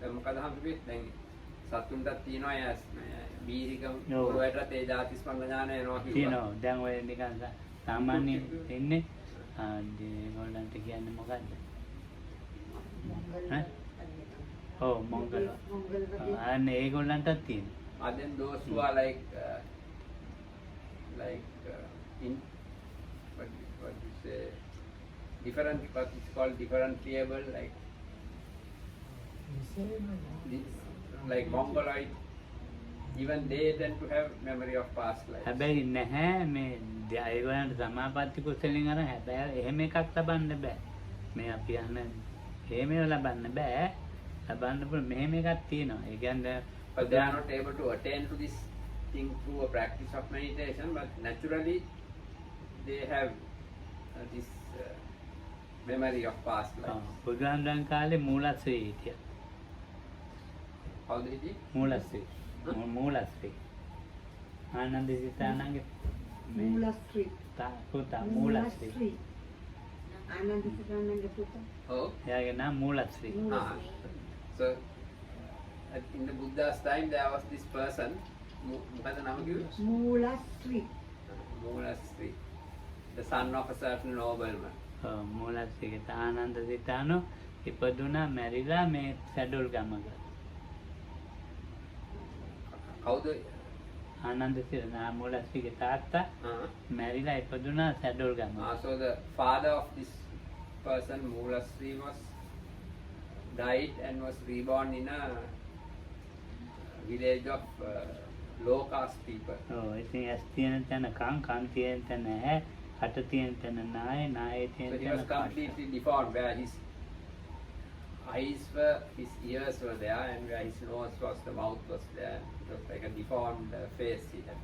දැන් මොකද හම්බෙන්නේ? දැන් සතුන්ටත් තියෙනවා ඇස් බීරිකම් ඔව්. වලටත් ඒ ಜಾති ස්පන්ද ඥාන එනවා කිව්වා. තියෙනවා දැන් ඔය නිකන් සාමාන්‍යයෙන් ඉන්නේ ඒගොල්ලන්ට කියන්නේ මොකද්ද? ඈ? ඔව් මොංගල. අන්න ඒගොල්ලන්ටත් තියෙනවා. And then those who are like in what you say, different, what is called differentiable, like mongoloid, even they tend to have memory of past life. හැබැයි නැහැ මේ ඒගොල්ලන්ට සමාපatti කුසලෙන් අර හැබැයි එහෙම එකක් ලබන්න බෑ. මේ අපි අහන එහෙම ලබන්න බෑ. ලබන්න පුළුවන් මෙහෙම එකක් තියෙනවා. ඒ කියන්නේ But they are not able to attain to this thing through a practice of meditation, but naturally they have this memory of past life. බුදුන්වන් කාලේ මූලස්ත්‍රී හිටියා. How did he? මූලස්ත්‍රී. මූලස්ත්‍රී. Ananda සිතානන්ගේ Moolastree. පුතා මූලස්ත්‍රී. Anand Sitananda Putta. Oh. එයාගේ නම මූලස්ත්‍රී. So in the Buddha's time there was this person, මොකද නම කිව්වේ? Moolastree. Moolasri, the son of a certain nobleman. මූලස්ත්‍රීගේ Ananda සිතානෝ ඉපදුනා මැරිලා මේ සැඩොල් ගමක. කවුද? ආනන්ද සිතානා මූලස්ත්‍රීගේ තාත්තා මැරිලා ඉපදුනා සැඩොල් ගමක. So the father of this person, Moolasri, was died and was reborn in a village of low caste people. ඔව් ඉතින් ඇස් තියෙන තැන කන් තියෙන තැන නැහැ කට තියෙන තැන නාය තියෙන So he තැන was completely deformed, where his eyes were, his ears were there, and where his nose was, the mouth was there. It was like a deformed face he had.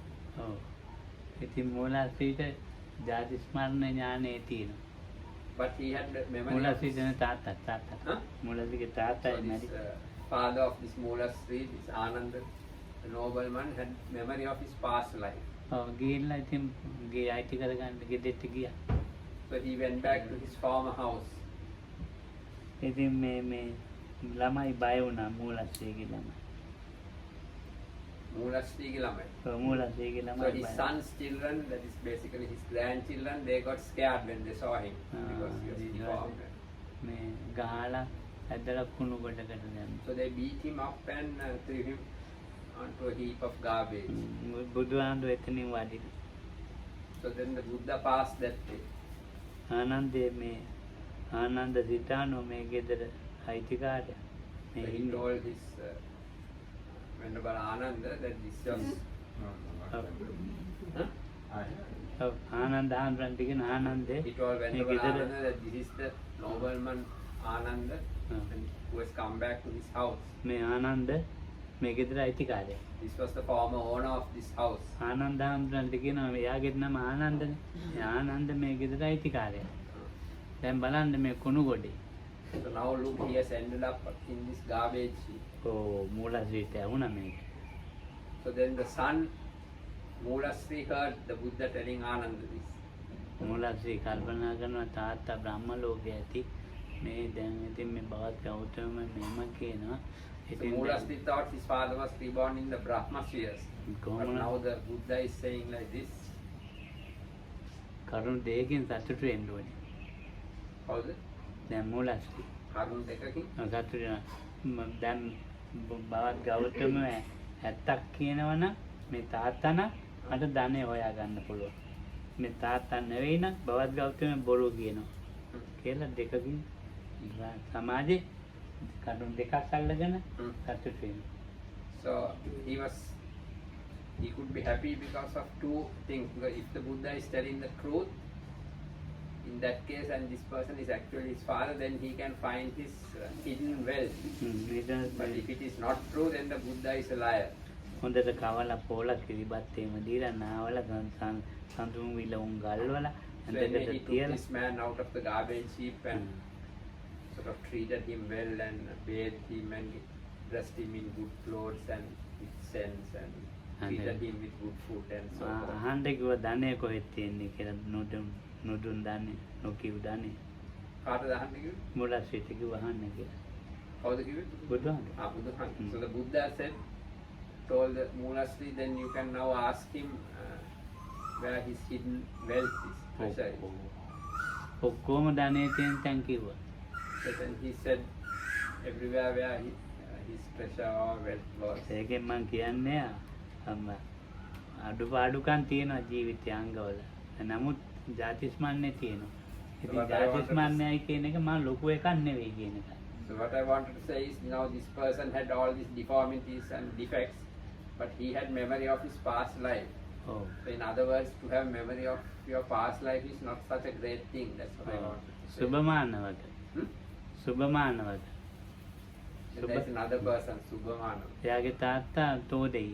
ඔව් ඉතින් මූලස්ත්‍රීට ජාති ස්මරණ ඥානෙ තියෙනවා. But he had the memory of මූලස්ත්‍රීගේ තාත්තා Huh? මූලස්ත්‍රීගේ තාත්තා so marry this father of this Moolasri, this Ananda, the nobleman, had memory of his past life. ඔව් ගිහිල්ලා ඉතින් ගේ අයිති කරගන්න ගෙදෙට්ට ගියා. So he went back to his former house. ඉතින් මේ ළමයි බය වුණා මූලස්ත්‍රීගේ ළමයි. Moolasri ළමයි. ඔව් මූලස්ත්‍රීගේ So ළමයි his බය. son's children, that is basically his grandchildren, they got scared when they saw him because he was deformed. මේ ගහලා ඇදලා කුණු කොටකට දැම්මා. So they beat him up and threw him onto a heap of garbage. බුදුහාමුදුරුවෝ එතනින් වඩිනවා. So then the Buddha passed that way. ආනන්දේ මේ ආනන්ද සිතානෝ මේ ගෙදර අයිතිකාරයා. So මේ he ඉන්නේ. told his Venerable Ananda that this was. ඔව්. Huh? ඔව් ආනන්ද ආනන්ද කියන ආනන්දේ He told මේ Venerable ගෙදර Ananda that this is the nobleman Ananda and who has come back to this house. මේ ආනන්ද මේ ගෙදර අයිතිකාරයා. This was the former owner of this house. Ananda Ananda කියනවා එයාගේ නම ආනන්දනේ. ඒ ආනන්ද මේ ගෙදර අයිතිකාරයා. දැන් බලන්න මේ කුණු ගොඩේ. So now look, he has ended up in this garbage heap. ඕ මූලශ්‍රීට වුණා මේක. So then the son, Moolasri, heard the Buddha telling Ananda this. මූලශ්‍රී කල්පනා කරනවා තාත්තා බ්‍රහ්ම ලෝකයේ ඇති මේ දැන් ඉතින් මේ බවත් ගෞතම මෙහෙම කියනවා. So ඉතින් Moolasri thought his father was reborn in the Brahma spheres. But කොහොමද now the Buddha is saying like this. කරුණු දෙකකින් සතුටු වෙන්න ඕනේ. How is it? දැන් මූලශ්‍රී Karun Dekakin. සතුටු වෙනවා. දැන් බවත් ගෞතම 70ක් කියනවනම් මේ තාත්තා නම් මට ධනෙ හොයා ගන්න පුළුවන්. මේ තාත්තා නෙවෙයි නම් බවත් ගෞතම බොරු කියනවා. කියලා දෙකකින් සමාජේ කරුණු දෙකක් අල්ලගෙන සතුටු වෙනවා. So he could be happy because of two things. Because if the Buddha is telling the truth, in that case, and this person is actually his father, then he can find his hidden wealth. But if it is not true, then the Buddha is a liar. හොඳට කවලා පොල කිරිබත් එහෙම දීලා නාවල සඳුන් විලවුන් ගල්වලා So anyway, ඇඳකට he took තියලා this man out of the garbage heap and sort of treated him well and bathed him and dressed him in good clothes and with scents and treated him with good food and so forth. අහන්න කිව්ව ධනෙ කොහෙද තියෙන්නේ කියලා නුදුන් ධනෙ නොකියු ධනෙ කාටද අහන්න කිව්වේ? මුලස්සිට කිව්ව අහන්න කියලා. කවුද කිව්වේ? බුදුහාමුදුරුවෝ. Buddha. So the Buddha told the Moolasri, then you can now ask him where his hidden wealth is. treasure is. ඔක්කොම ධනෙ තියෙන තැන් කිව්වා. So then he said everywhere where his treasure or wealth was. ඒකෙන් මං කියන්නේ අඩුපාඩුකම් තියෙනවා ජීවිතය අංගවල. නමුත් ජාතිස්මන්නේ තියෙනවා. ඉතින් ජාතිස්මන්නේයි කියන එක මම ලොකු එකක් නෙවෙයි කියන එක. So what I wanted to say is now this person had all these deformities and defects, but he had memory of his past life. ඔව්. So in other words, to have memory of your past life is not such a great thing. That's what I wanted to say. සුභමානවක. සුභමානවක. And there's another person, Subhamana. එයාගේ තාත්තා තෝදෙය.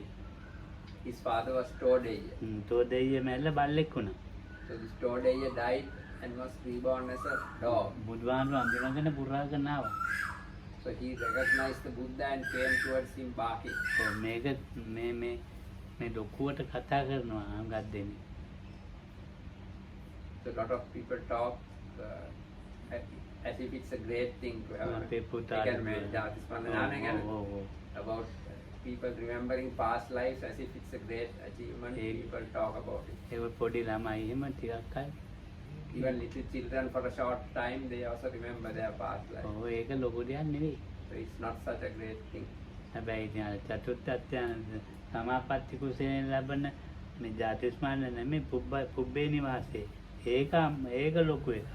His father was Todeya. තෝදෙය මැල්ල බල්ලෙක් වුණා. So this Todeya died and was reborn as a dog. බුදුහාමුදුරුවෝ අඳුනගෙන පුරාගෙන ආවා. So he recognized the Buddha and came towards him barking. ඔව් මේක මේ ලොකුවට කතා කරනවා අංගත් දෙන්නේ. So a lot of people talk as if it's a great thing to have අපේ පුතා about people remembering past lives as if it's a great achievement. People talk about it. ඒක පොඩි ළමයි එහෙම ටිකක් අය. Even little children for a short time they also remember their past life. ඔව් ඒක ලොකු දෙයක් නෙවෙයි. So it's not such a great thing. හැබැයි ඉතින් අර චතුර්ථ සමාපatti කුසලයෙන් ලැබෙන මේ ජාතිස්මරණ නෙමෙයි පුබ්බේ නිවාසේ. ඒක ලොකු එකක්.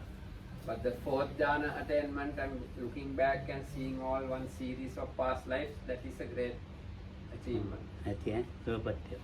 But the fourth jhana attainment and looking back and seeing all one series of past lives, that is a great achievement. ඇති ඈ සුවපත්ය.